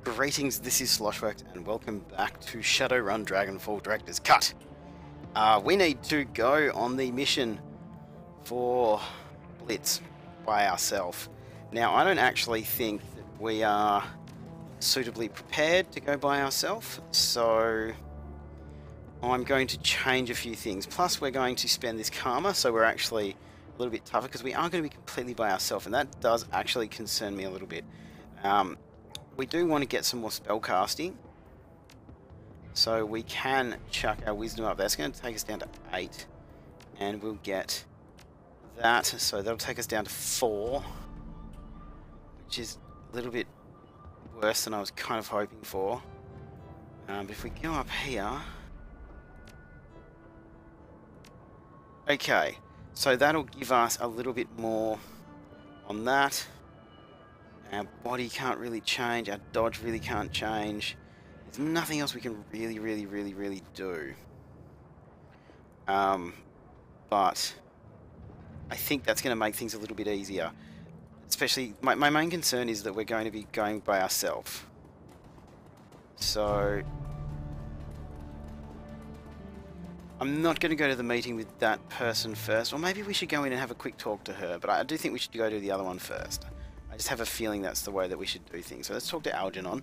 Greetings, this is Sloshworks, and welcome back to Shadowrun Dragonfall Director's Cut. We need to go on the mission for Blitz by ourselves. Now, I don't actually think that we are suitably prepared to go by ourselves, so I'm going to change a few things. Plus, we're going to spend this karma, so we're actually a little bit tougher, because we are going to be completely by ourselves, and that does actually concern me a little bit. We do want to get some more spell casting, so we can chuck our wisdom up. That's going to take us down to 8, and we'll get that, so that'll take us down to 4, which is a little bit worse than I was kind of hoping for. But if we go up here, okay, so that'll give us a little bit more on that. Our body can't really change, our dodge really can't change. There's nothing else we can really do. But I think that's going to make things a little bit easier. Especially, my main concern is that we're going to be going by ourselves. So I'm not going to go to the meeting with that person first, or maybe we should go in and have a quick talk to her, but I do think we should go to the other one first. I just have a feeling that's the way that we should do things. So let's talk to Algernon.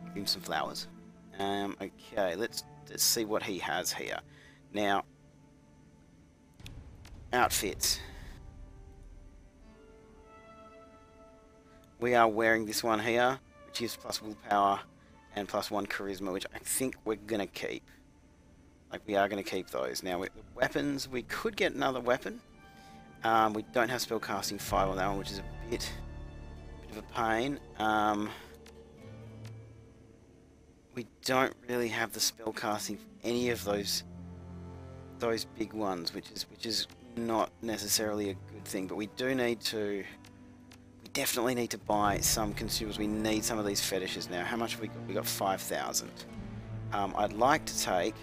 Give him some flowers. Okay, let's see what he has here. Now, outfits. We are wearing this one here, which is plus willpower and plus 1 charisma, which I think we're going to keep. Like, we are going to keep those. Now, with the weapons, we could get another weapon. We don't have spellcasting 5 on that one, which is a bit of a pain. We don't really have the spellcasting for any of those big ones, which is not necessarily a good thing. But we do need to. We definitely need to buy some consumables. We need some of these fetishes now. How much have we got? We got 5,000. I'd like to take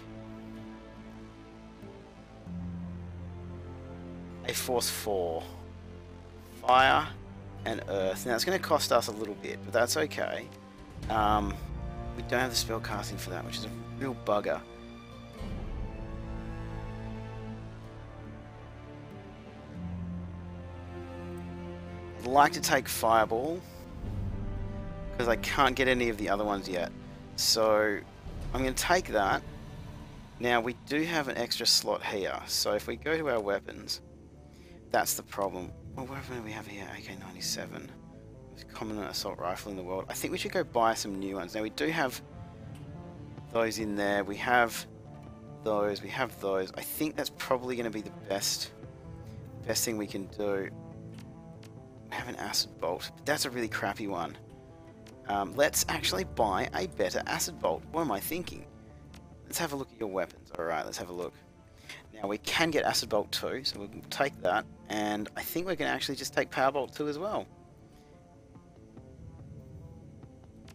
a force 4, fire and earth. Now it's going to cost us a little bit, but that's okay. We don't have the spell casting for that, which is a real bugger. I'd like to take fireball, because I can't get any of the other ones yet. So I'm going to take that. Now we do have an extra slot here, so if we go to our weapons, that's the problem. Well, what weapon do we have here? AK-97. Most common assault rifle in the world. I think we should go buy some new ones. Now, we do have those in there. We have those. We have those. I think that's probably going to be the best thing we can do. We have an acid bolt, but that's a really crappy one. Let's actually buy a better acid bolt. What am I thinking? Let's have a look at your weapons. Alright, let's have a look. Now, we can get acid bolt 2, so we'll take that. And I think we can actually just take Powerbolt 2 as well.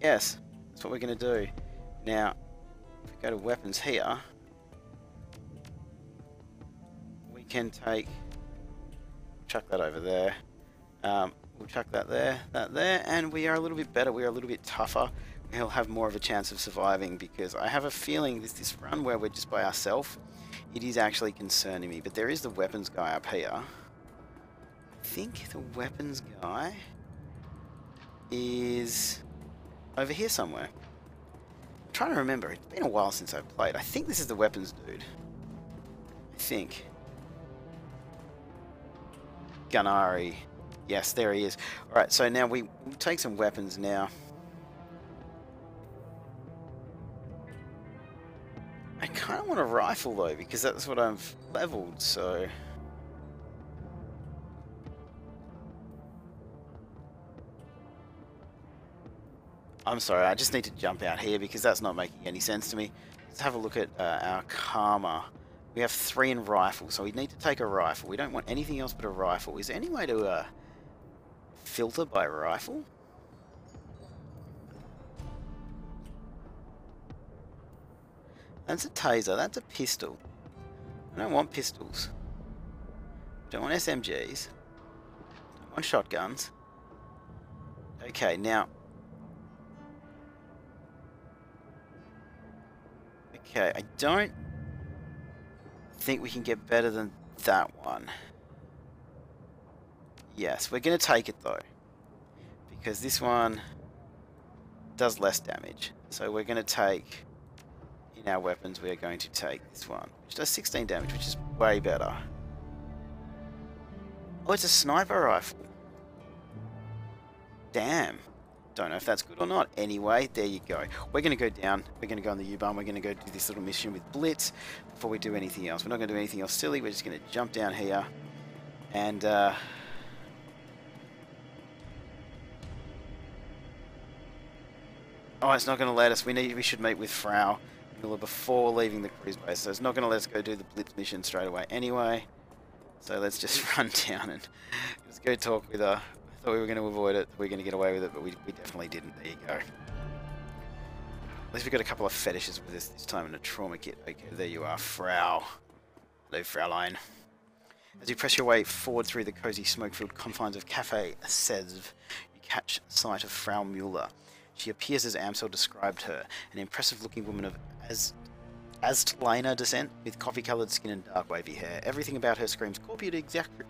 Yes, that's what we're going to do. Now, if we go to weapons here, we can take, chuck that over there. We'll chuck that there, and we are a little bit better. We are a little bit tougher. We'll have more of a chance of surviving, because I have a feeling this run where we're just by ourselves, it is actually concerning me. But there is the weapons guy up here. I think the weapons guy is over here somewhere. I'm trying to remember. It's been a while since I've played. I think this is the weapons dude. I think. Gunari. Yes, there he is. Alright, so now we'll take some weapons now. I kind of want a rifle though, because that's what I've leveled, so. I'm sorry, I just need to jump out here because that's not making any sense to me. Let's have a look at our karma. We have 3 in rifle, so we need to take a rifle. We don't want anything else but a rifle. Is there any way to filter by rifle? That's a taser, that's a pistol. I don't want pistols. Don't want SMGs. Don't want shotguns. Okay, now Okay, I don't think we can get better than that one. Yes, we're going to take it though, because this one does less damage. So we're going to take, in our weapons, we're going to take this one, which does 16 damage, which is way better. Oh, it's a sniper rifle. Damn. Don't know if that's good or not. Anyway, there you go. We're going to go down. We're going to go on the U-Bahn. We're going to go do this little mission with Blitz before we do anything else. We're not going to do anything else silly. We're just going to jump down here and... oh, it's not going to let us. We should meet with Frau Miller before leaving the cruise base. So it's not going to let us go do the Blitz mission straight away anyway. So let's just run down and let's go talk with her. I thought we were going to avoid it. We were going to get away with it, but we definitely didn't. There you go. At least we got a couple of fetishes with us this time in a trauma kit. Okay, there you are, Frau. Hello, Fraulein. As you press your way forward through the cozy smoke-filled confines of Cafe Sezv, you catch sight of Frau Mueller. She appears as Amsel described her, an impressive-looking woman of Aztlaner descent, with coffee-coloured skin and dark wavy hair. Everything about her screams corporate executive,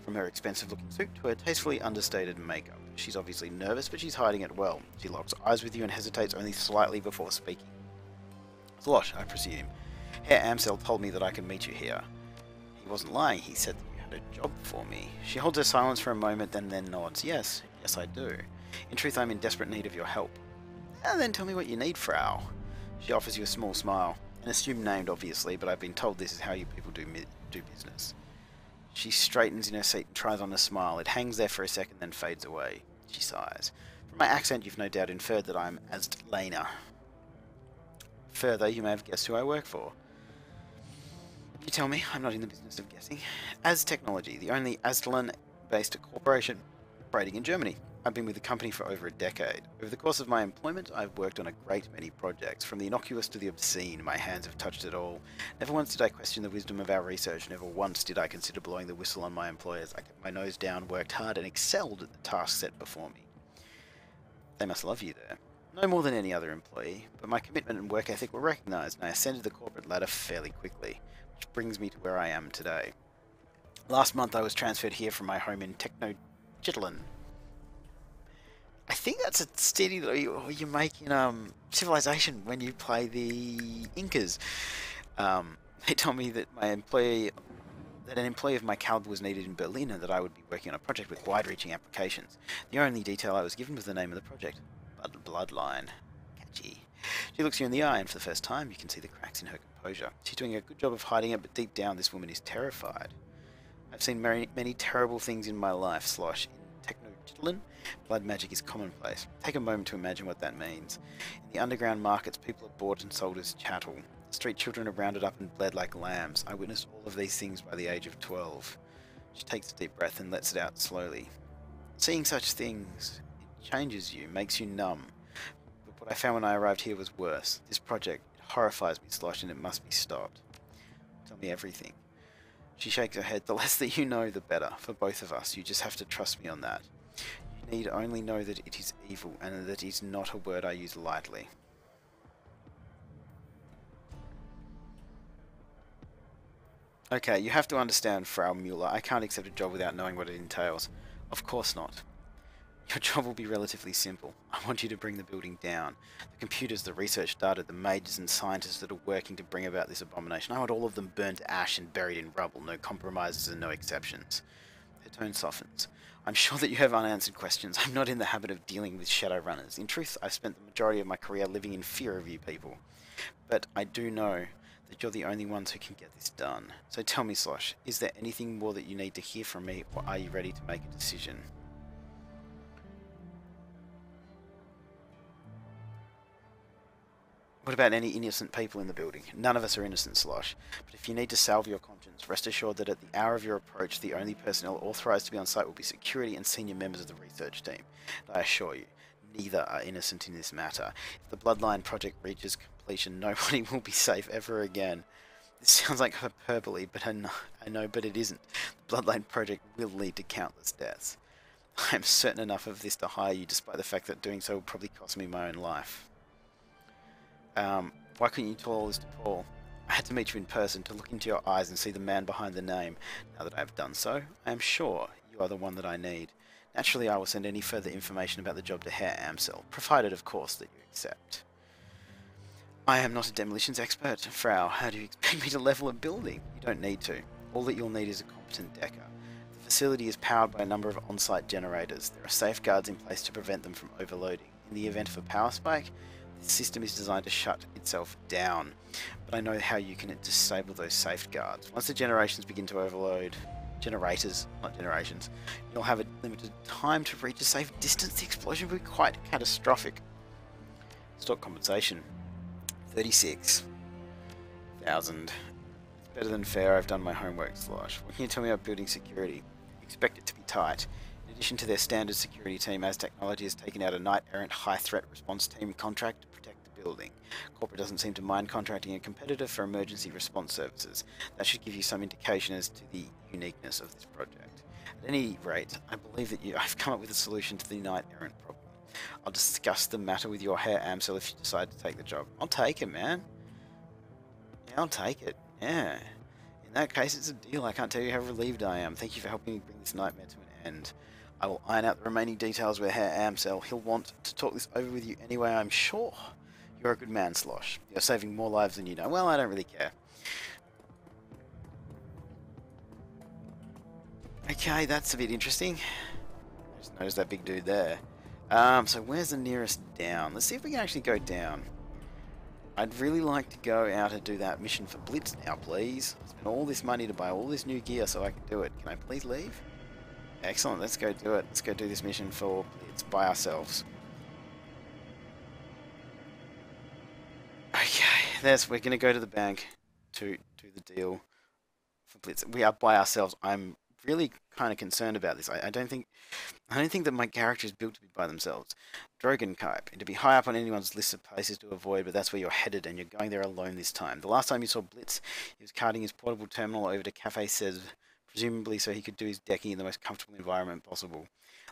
from her expensive-looking suit to her tastefully understated makeup. She's obviously nervous, but she's hiding it well. She locks eyes with you and hesitates only slightly before speaking. Slosh, I presume. Herr Amsel told me that I could meet you here. He wasn't lying. He said that you had a job for me. She holds her silence for a moment, and then nods. Yes, I do. In truth, I'm in desperate need of your help. And then tell me what you need, Frau. She offers you a small smile. An assumed name, obviously, but I've been told this is how you people do business. She straightens in her seat and tries on a smile. It hangs there for a second, then fades away. She sighs. From my accent, you've no doubt inferred that I'm Aztlaner. Further, you may have guessed who I work for. You tell me, I'm not in the business of guessing. Az Technology, the only Aztlan-based corporation operating in Germany. I've been with the company for over a decade. Over the course of my employment, I've worked on a great many projects. From the innocuous to the obscene, my hands have touched it all. Never once did I question the wisdom of our research. Never once did I consider blowing the whistle on my employers. I kept my nose down, worked hard, and excelled at the tasks set before me. They must love you there. No more than any other employee, but my commitment and work ethic were recognised, and I ascended the corporate ladder fairly quickly, which brings me to where I am today. Last month I was transferred here from my home in Shadowrun. I think that's a city that you make in Civilization when you play the Incas. They told me that an employee of my caliber was needed in Berlin and that I would be working on a project with wide-reaching applications. The only detail I was given was the name of the project. Bloodline. Catchy. She looks you in the eye, and for the first time you can see the cracks in her composure. She's doing a good job of hiding it, but deep down this woman is terrified. I've seen many terrible things in my life, Slosh. In Techno-Chitlin, blood magic is commonplace. Take a moment to imagine what that means. In the underground markets, people are bought and sold as chattel. Street children are rounded up and bled like lambs. I witnessed all of these things by the age of 12. She takes a deep breath and lets it out slowly. Seeing such things, it changes you, makes you numb. But what I found when I arrived here was worse. This project, it horrifies me, Slosh, and it must be stopped. Tell me everything. She shakes her head. The less that you know, the better. For both of us. You just have to trust me on that. You need only know that it is evil, and that it is not a word I use lightly. Okay, you have to understand, Frau Mueller. I can't accept a job without knowing what it entails. Of course not. Your job will be relatively simple. I want you to bring the building down. The computers, the research data, the mages and scientists that are working to bring about this abomination. I want all of them burned to ash and buried in rubble. No compromises and no exceptions. Her tone softens. I'm sure that you have unanswered questions. I'm not in the habit of dealing with shadowrunners. In truth, I've spent the majority of my career living in fear of you people. But I do know that you're the only ones who can get this done. So tell me, Slosh, is there anything more that you need to hear from me, or are you ready to make a decision? What about any innocent people in the building? None of us are innocent, Slosh. But if you need to salve your conscience, rest assured that at the hour of your approach, the only personnel authorized to be on site will be security and senior members of the research team. And I assure you, neither are innocent in this matter. If the Bloodline project reaches completion, nobody will be safe ever again. This sounds like hyperbole, but I know, but it isn't. The Bloodline project will lead to countless deaths. I am certain enough of this to hire you, despite the fact that doing so will probably cost me my own life. Why couldn't you tell all this to Paul? I had to meet you in person, to look into your eyes and see the man behind the name. Now that I have done so, I am sure you are the one that I need. Naturally, I will send any further information about the job to Herr Amsel, provided, of course, that you accept. I am not a demolitions expert, Frau. How do you expect me to level a building? You don't need to. All that you'll need is a competent decker. The facility is powered by a number of on-site generators. There are safeguards in place to prevent them from overloading. In the event of a power spike, the system is designed to shut itself down. But I know how you can disable those safeguards. Once the generations begin to overload, generators, not generations, you'll have a limited time to reach a safe distance. The explosion will be quite catastrophic. Stock compensation. 36,000. It's better than fair. I've done my homework, Slosh. What can you tell me about building security? Expect it to be tight. In addition to their standard security team, As Technology has taken out a knight-errant high-threat response team contract to protect the building. Corporate doesn't seem to mind contracting a competitor for emergency response services. That should give you some indication as to the uniqueness of this project. At any rate, I believe that I've come up with a solution to the knight-errant problem. I'll discuss the matter with your Herr Amsel if you decide to take the job. I'll take it, man. Yeah, I'll take it. Yeah. In that case, it's a deal. I can't tell you how relieved I am. Thank you for helping me bring this nightmare to an end. I will iron out the remaining details with Herr Amsel. He'll want to talk this over with you anyway, I'm sure. You're a good man, Slosh. You're saving more lives than you know. Well, I don't really care. Okay, that's a bit interesting. I just noticed that big dude there. So where's the nearest down? Let's see if we can actually go down. I'd really like to go out and do that mission for Blitz now, please. I spent all this money to buy all this new gear so I can do it. Can I please leave? Excellent, let's go do it. Let's go do this mission for Blitz by ourselves. Okay, we're going to go to the bank to do the deal for Blitz. We are by ourselves. I'm really kind of concerned about this. I don't think that my character is built to be by themselves. Dragonfall, and to be high up on anyone's list of places to avoid, but that's where you're headed, and you're going there alone this time. The last time you saw Blitz, he was carting his portable terminal over to Cafe Cez, presumably so he could do his decking in the most comfortable environment possible.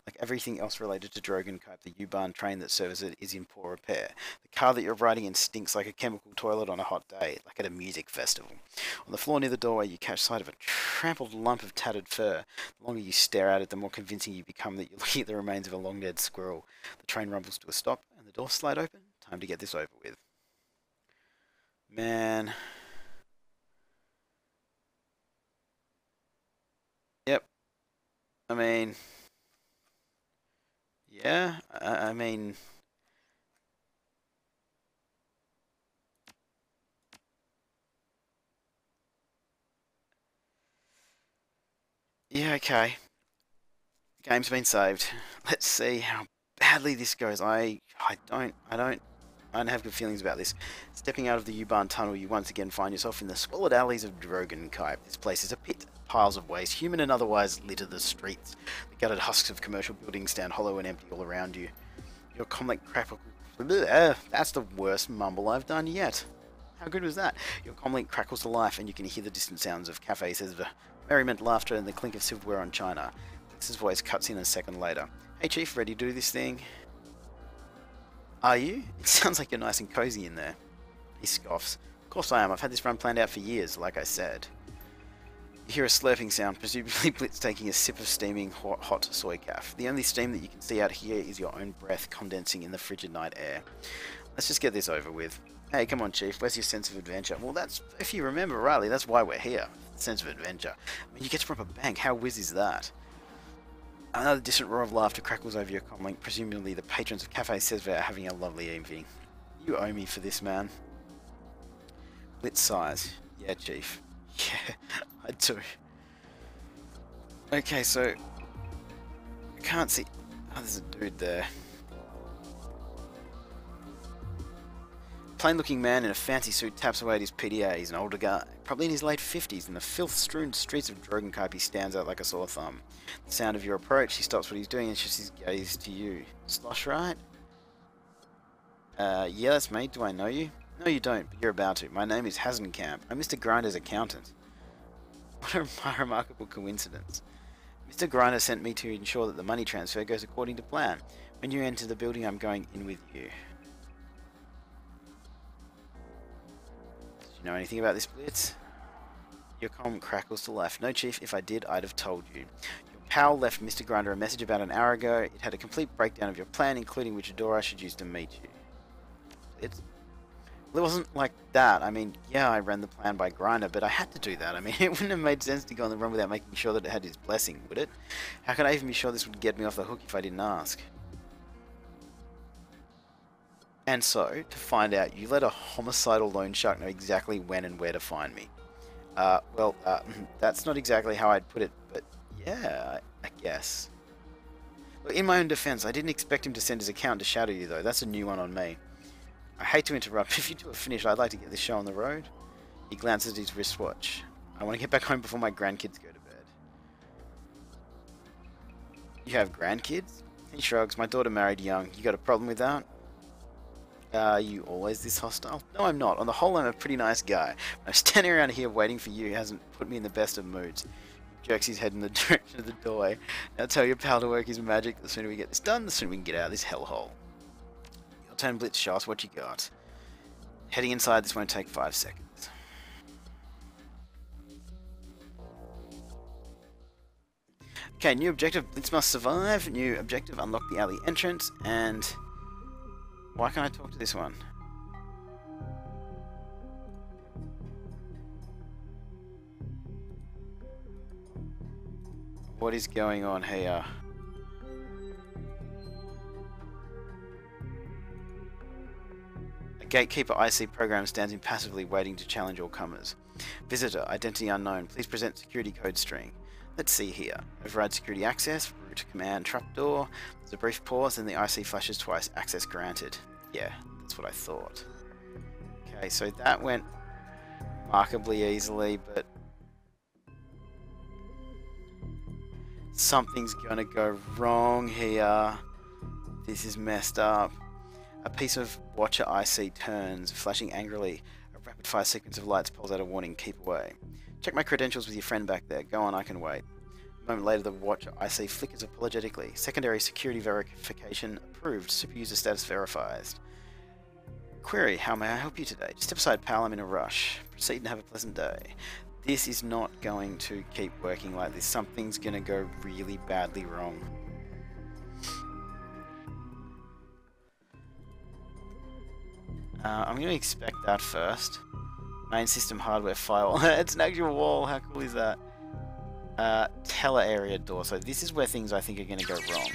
Like everything else related to Dragonfall, the U-Bahn train that serves it is in poor repair. The car that you're riding in stinks like a chemical toilet on a hot day, like at a music festival. On the floor near the doorway, you catch sight of a trampled lump of tattered fur. The longer you stare at it, the more convincing you become that you're looking at the remains of a long-dead squirrel. The train rumbles to a stop, and the doors slide open. Time to get this over with. Man. Yep. I mean... Yeah, I mean... Yeah, okay. Game's been saved. Let's see how badly this goes. I don't have good feelings about this. Stepping out of the U-Bahn tunnel, you once again find yourself in the squalid alleys of Dragonfall. This place is a pit. Piles of waste, human and otherwise, litter the streets. The gutted husks of commercial buildings stand hollow and empty all around you. Your comlink crackle... That's the worst mumble I've done yet. How good was that? Your comlink crackles to life and you can hear the distant sounds of cafes as merriment, laughter and the clink of silverware on china. Blitz's voice cuts in a second later. Hey Chief, ready to do this thing? Are you? It sounds like you're nice and cozy in there. He scoffs. Of course I am. I've had this run planned out for years, like I said. You hear a slurping sound, presumably Blitz taking a sip of steaming hot soy calf. The only steam that you can see out here is your own breath condensing in the frigid night air. Let's just get this over with. Hey, come on, Chief. Where's your sense of adventure? Well, that's, if you remember rightly, that's why we're here. Sense of adventure. I mean, you get to rob a bank. How whiz is that? Another distant roar of laughter crackles over your comlink. Presumably the patrons of Cafe Cesar are having a lovely evening. You owe me for this, man. Blitz sighs. Yeah, Chief. Yeah, I do. Okay, so... I can't see... Oh, there's a dude there. Plain-looking man in a fancy suit taps away at his PDA. He's an older guy, probably in his late 50s. In the filth-strewn streets of Dragonfall, he stands out like a sore thumb. The sound of your approach, he stops what he's doing and shifts his gaze to you. Slosh, right? Yeah, that's me. Do I know you? No, you don't, but you're about to. My name is Hasenkamp. I'm Mr. Grinder's accountant. What a remarkable coincidence. Mr. Grinder sent me to ensure that the money transfer goes according to plan. When you enter the building, I'm going in with you. you know anything about this, Blitz? Your comm crackles to life. No, Chief, if I did, I'd have told you. Your pal left Mr. Grinder a message about an hour ago. It had a complete breakdown of your plan, including which door I should use to meet you. Blitz? Well, it wasn't like that. I mean, yeah, I ran the plan by Grinder, but I had to do that. I mean, it wouldn't have made sense to go on the run without making sure that it had his blessing, would it? How could I even be sure this would get me off the hook if I didn't ask? And so, to find out, you let a homicidal loan shark know exactly when and where to find me. Well, that's not exactly how I'd put it, but yeah, I guess. Look, in my own defense, I didn't expect him to send his account to shadow you, though. That's a new one on me. I hate to interrupt. If you two are finished, I'd like to get this show on the road. He glances at his wristwatch. I want to get back home before my grandkids go to bed. You have grandkids? He shrugs. My daughter married young. You got a problem with that? Are you always this hostile? No, I'm not. On the whole, I'm a pretty nice guy. I'm standing around here waiting for you. He hasn't put me in the best of moods. He jerks his head in the direction of the doorway. Now tell your pal to work his magic. The sooner we get this done, the sooner we can get out of this hellhole. Your turn, Blitz. Show us what you got. Heading inside, this won't take 5 seconds. Okay, new objective. Blitz must survive. New objective. Unlock the alley entrance. And... why can't I talk to this one? What is going on here? A gatekeeper IC program stands impassively waiting to challenge all comers. Visitor, identity unknown. Please present security code string. Let's see here. Override security access, root command trapdoor. There's a brief pause, and the IC flashes twice. Access granted. Yeah, that's what I thought. Okay, so that went remarkably easily, but something's gonna go wrong here. This is messed up. A piece of Watcher IC turns, flashing angrily. A rapid-fire sequence of lights pulls out a warning. Keep away. Check my credentials with your friend back there. Go on, I can wait. A moment later, the Watcher IC flickers apologetically. Secondary security verification approved. Super user status verified. Query, how may I help you today? Step aside, pal, I'm in a rush. Proceed and have a pleasant day. This is not going to keep working like this. Something's going to go really badly wrong. I'm going to expect that first. Main system hardware firewall. It's an actual wall. How cool is that? Teller area door. So this is where things I think are going to go wrong.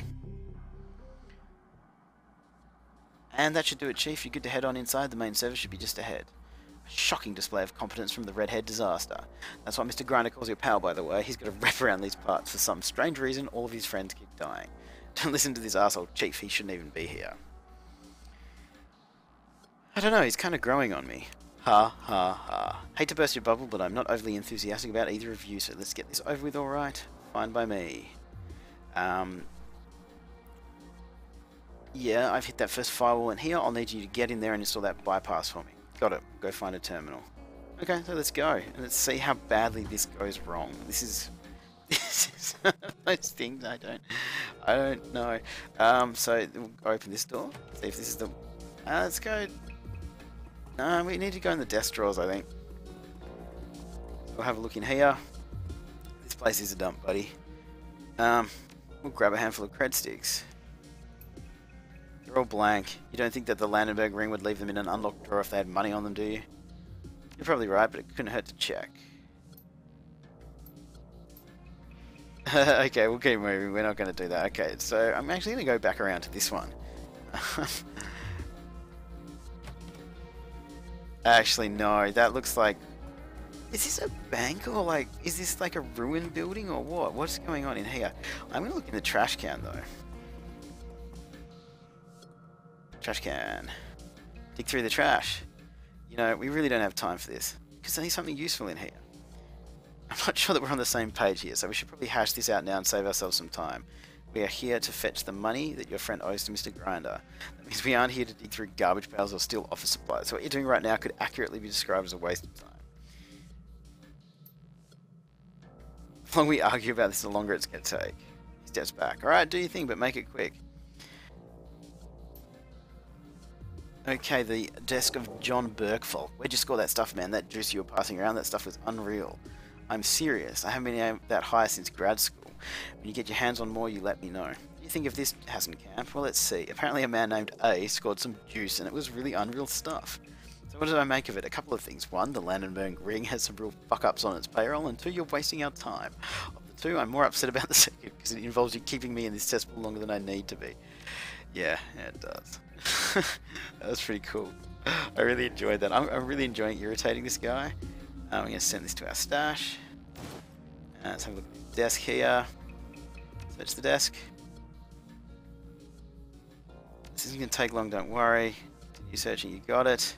And that should do it, Chief. You're good to head on inside. The main service should be just ahead. A shocking display of competence from the redhead disaster. That's what Mr. Grinder calls your pal, by the way. He's got a rep around these parts. For some strange reason, all of his friends keep dying. Don't listen to this asshole, Chief. He shouldn't even be here. I don't know. He's kind of growing on me. Ha, ha, ha. Hate to burst your bubble, but I'm not overly enthusiastic about either of you, so let's get this over with, alright? Fine by me. Yeah, I've hit that first firewall, and here I'll need you to get in there and install that bypass for me. Got it. Go find a terminal. Okay, so let's go, and let's see how badly this goes wrong. This is one of those things I don't know. So we'll open this door. See if this is the. Let's go. No, we need to go in the desk drawers, I think. We'll have a look in here. This place is a dump, buddy. We'll grab a handful of cred sticks. They're all blank. You don't think that the Landenberg ring would leave them in an unlocked drawer if they had money on them, do you? You're probably right, but it couldn't hurt to check. Okay, we'll keep moving. We're not going to do that. Okay, so I'm actually going to go back around to this one. Actually, no. That looks like... Is this a bank or like... Is this like a ruined building or what? What's going on in here? I'm going to look in the trash can though. Trash can. Dig through the trash. You know, we really don't have time for this. Because I need something useful in here. I'm not sure that we're on the same page here, so we should probably hash this out now and save ourselves some time. We are here to fetch the money that your friend owes to Mr. Grinder. That means we aren't here to dig through garbage pails or steal office supplies. So what you're doing right now could accurately be described as a waste of time. The longer we argue about this, the longer it's going to take. He steps back. Alright, do your thing, but make it quick. Okay, the desk of John Burkfall. Where'd you score that stuff, man? That juice you were passing around, that stuff was unreal. I'm serious. I haven't been that high since grad school. When you get your hands on more, you let me know. What do you think of this, Hasn't Camp? Well, let's see. Apparently a man named A scored some juice, and it was really unreal stuff. So what did I make of it? A couple of things. One, the Landenberg ring has some real fuck-ups on its payroll, and two, you're wasting our time. Of the two, I'm more upset about the second, because it involves you keeping me in this cesspool longer than I need to be. Yeah, it does. That was pretty cool. I really enjoyed that. I'm really enjoying irritating this guy. I'm going to send this to our stash. Let's have a look at the desk here. Search the desk. This isn't going to take long, don't worry. Continue searching, you got it.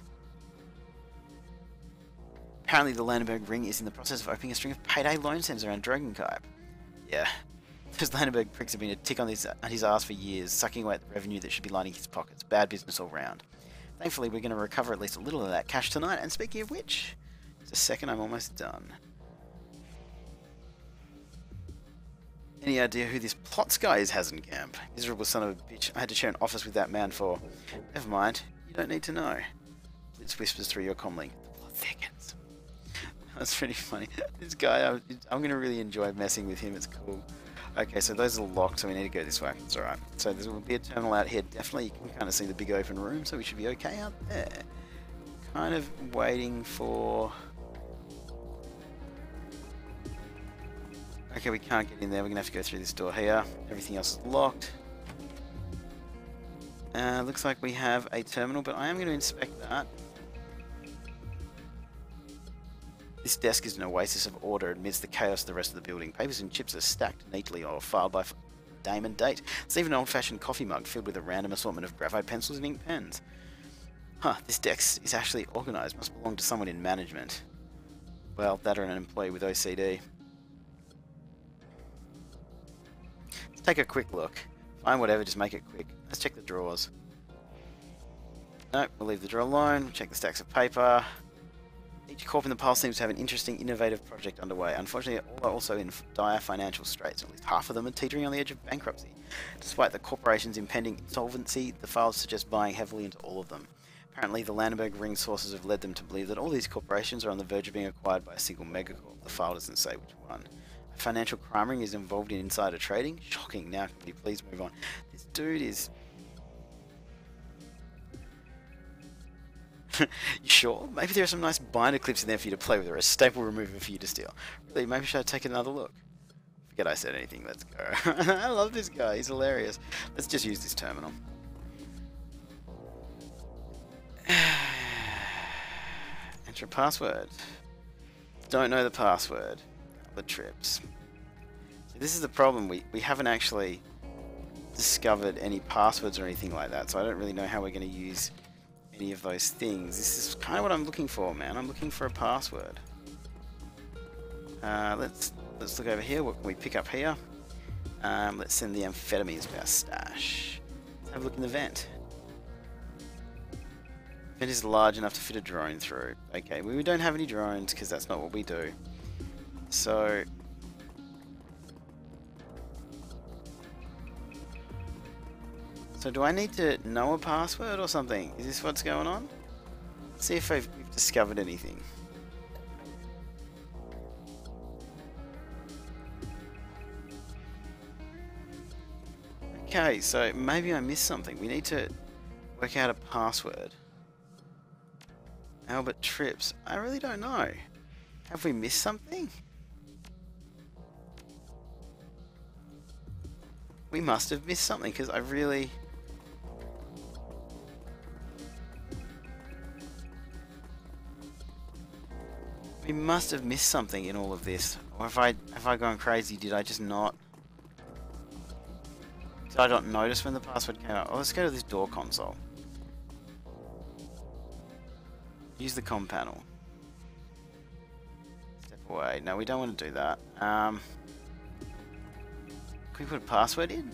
Apparently the Landenberg ring is in the process of opening a string of payday loan sends around Dragonfall. Yeah. Those Landenberg pricks have been a tick on his ass for years, sucking away at the revenue that should be lining his pockets. Bad business all round. Thankfully, we're going to recover at least a little of that cash tonight, and speaking of which, just a second, I'm almost done. Any idea who this Plots guy is, Hasenkamp? Miserable son of a bitch. I had to share an office with that man for... Never mind, you don't need to know. Blitz whispers through your comlink. The plot thickens. That's pretty funny. This guy, I'm going to really enjoy messing with him, it's cool. Okay, so those are locked, so we need to go this way. It's alright. So there will be a terminal out here. Definitely, you can kind of see the big open room, so we should be okay out there. Kind of waiting for... Okay, we can't get in there. We're going to have to go through this door here. Everything else is locked. Looks like we have a terminal, but I am going to inspect that. This desk is an oasis of order amidst the chaos of the rest of the building. Papers and chips are stacked neatly or filed by name and date. There's even an old-fashioned coffee mug filled with a random assortment of graphite pencils and ink pens. Huh, this desk is actually organised. Must belong to someone in management. Well, that or an employee with OCD. Let's take a quick look. Find whatever, just make it quick. Let's check the drawers. Nope, we'll leave the drawer alone. We'll check the stacks of paper. Each corp in the pile seems to have an interesting, innovative project underway. Unfortunately, all are also in dire financial straits. At least half of them are teetering on the edge of bankruptcy. Despite the corporation's impending insolvency, the files suggest buying heavily into all of them. Apparently, the Landenberg ring sources have led them to believe that all these corporations are on the verge of being acquired by a single megacorp. The file doesn't say which one. A financial crime ring is involved in insider trading? Shocking. Now, can we please move on? This dude is... You sure? Maybe there are some nice binder clips in there for you to play with, or a staple remover for you to steal. Really, maybe should I take another look? Forget I said anything, let's go. I love this guy, he's hilarious. Let's just use this terminal. Enter a password. Don't know the password. The trips. So this is the problem, we haven't actually discovered any passwords or anything like that, so I don't really know how we're going to use any of those things. This is kind of what I'm looking for, man. I'm looking for a password. Let's look over here. What can we pick up here? Let's send the amphetamines to our stash. Let's have a look in the vent. The vent is large enough to fit a drone through. Okay, we don't have any drones because that's not what we do. So do I need to know a password or something? Is this what's going on? Let's see if we've discovered anything. Okay, so maybe I missed something. We need to work out a password. Albert Trips. I really don't know. Have we missed something? We must have missed something because I really... We must have missed something in all of this. Or have I gone crazy? Did I just not... Did I not notice when the password came out? Oh, let's go to this door console. Use the comm panel. Step away. No, we don't want to do that. Can we put a password in?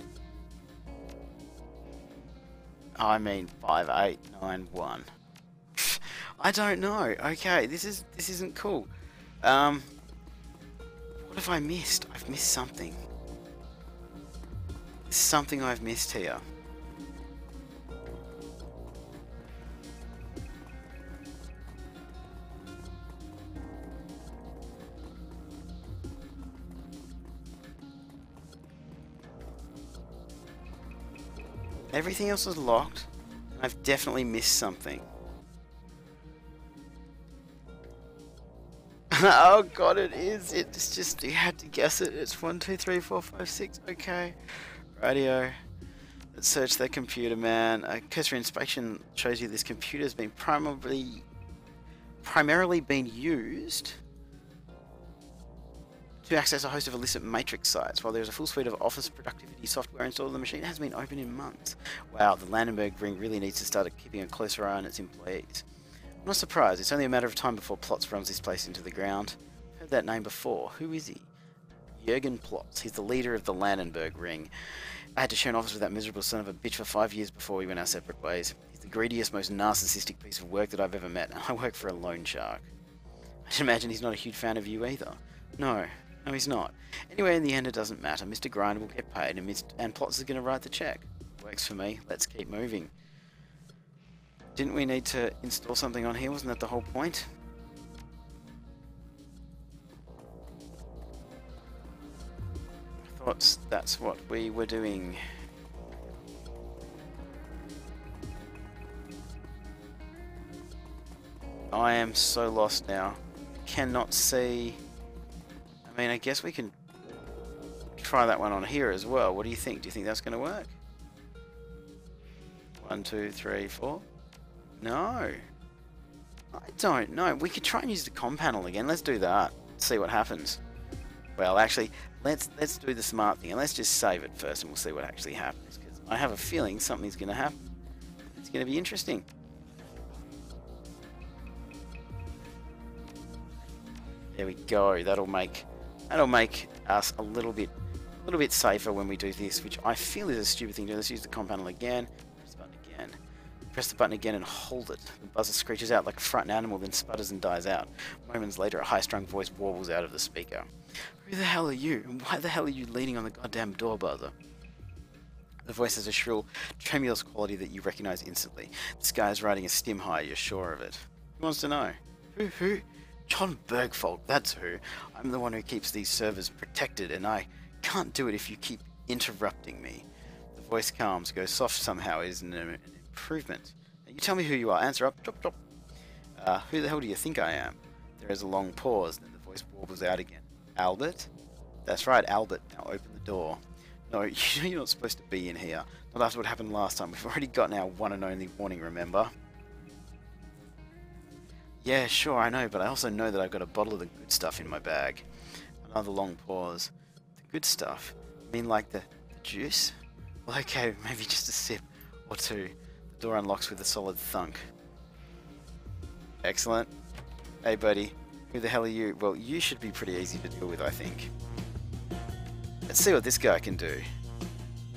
Oh, I mean 5891. I don't know. Okay, this isn't cool. What have I missed? I've missed something. There's something I've missed here. Everything else is locked. I've definitely missed something. Oh god, it is. It's just, you had to guess it. It's 1, 2, 3, 4, 5, 6. Okay. Radio. Let's search the computer, man. A cursory inspection shows you this computer has been primarily been used to access a host of illicit matrix sites. While there's a full suite of office productivity software installed on the machine, it has been open in months. Wow, the Landenberg ring really needs to start keeping a closer eye on its employees. I'm not surprised. It's only a matter of time before Plotz runs this place into the ground. Heard that name before. Who is he? Jürgen Plotz. He's the leader of the Landenberg ring. I had to share an office with that miserable son of a bitch for 5 years before we went our separate ways. He's the greediest, most narcissistic piece of work that I've ever met, and I work for a loan shark. I should imagine he's not a huge fan of you either. No, he's not. Anyway, in the end, it doesn't matter. Mr. Grinder will get paid, and Plotz is going to write the check. Works for me. Let's keep moving. Didn't we need to install something on here? Wasn't that the whole point? I thought that's what we were doing. I am so lost now. Cannot see. I mean, I guess we can try that one on here as well. What do you think? Do you think that's going to work? 1, 2, 3, 4. No. I don't know. We could try and use the comm panel again. Let's do that. See what happens. Well, actually, let's do the smart thing and let's just save it first and we'll see what actually happens. Because I have a feeling something's going to happen. It's going to be interesting. There we go. That'll make us a little bit safer when we do this, which I feel is a stupid thing to do. Let's use the comm panel again. Press the button again. Press the button again and hold it. The buzzer screeches out like a frightened animal, then sputters and dies out. Moments later, a high-strung voice warbles out of the speaker. Who the hell are you? And why the hell are you leaning on the goddamn door buzzer? The voice has a shrill, tremulous quality that you recognize instantly. This guy is riding a stim high, you're sure of it. Who wants to know? Who? John Bergfold, that's who. I'm the one who keeps these servers protected, and I can't do it if you keep interrupting me. The voice calms, goes soft somehow. It is an improvement. Now you tell me who you are. Answer up. Drop, drop. Who the hell do you think I am? There is a long pause, then the voice warbles out again. Albert? That's right, Albert. Now open the door. No, you're not supposed to be in here. Not after what happened last time. We've already gotten our one and only warning, remember? Yeah, sure, I know, but I also know that I've got a bottle of the good stuff in my bag. Another long pause. The good stuff? I mean like the juice? Well, okay, maybe just a sip or two. The door unlocks with a solid thunk. Excellent. Hey, buddy. Who the hell are you? Well, you should be pretty easy to deal with, I think. Let's see what this guy can do.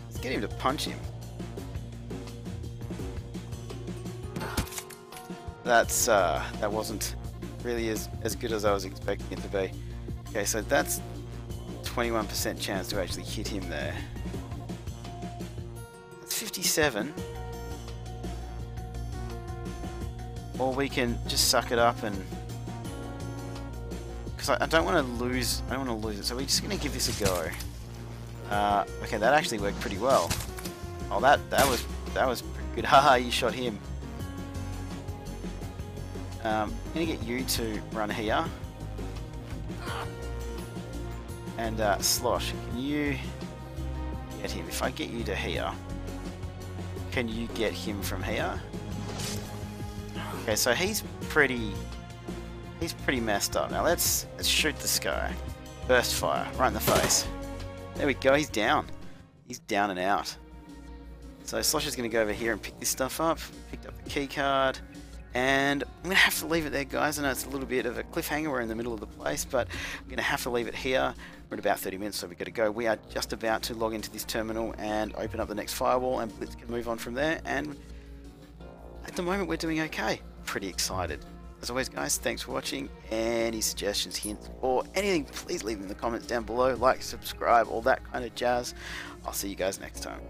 Let's get him to punch him. That wasn't really as good as I was expecting it to be. Okay, so that's 21% chance to actually hit him there. That's 57. Or we can just suck it up and... Because I don't want to lose it, so we're just going to give this a go. Okay, that actually worked pretty well. Oh, that was pretty good. Haha, you shot him. I'm going to get you to run here. And Slosh, can you get him? If I get you to here, can you get him from here? Okay, so he's pretty messed up. Now let's shoot this guy. Burst fire, right in the face. There we go, he's down. He's down and out. So Slosh is going to go over here and pick this stuff up. Picked up the key card. And I'm going to have to leave it there, guys. I know it's a little bit of a cliffhanger. We're in the middle of the place, but I'm going to have to leave it here. We're at about 30 minutes, so we've got to go. We are just about to log into this terminal and open up the next firewall, and Blitz can move on from there. And at the moment, we're doing okay. Pretty excited. As always, guys, thanks for watching. Any suggestions, hints, or anything, please leave them in the comments down below. Like, subscribe, all that kind of jazz. I'll see you guys next time.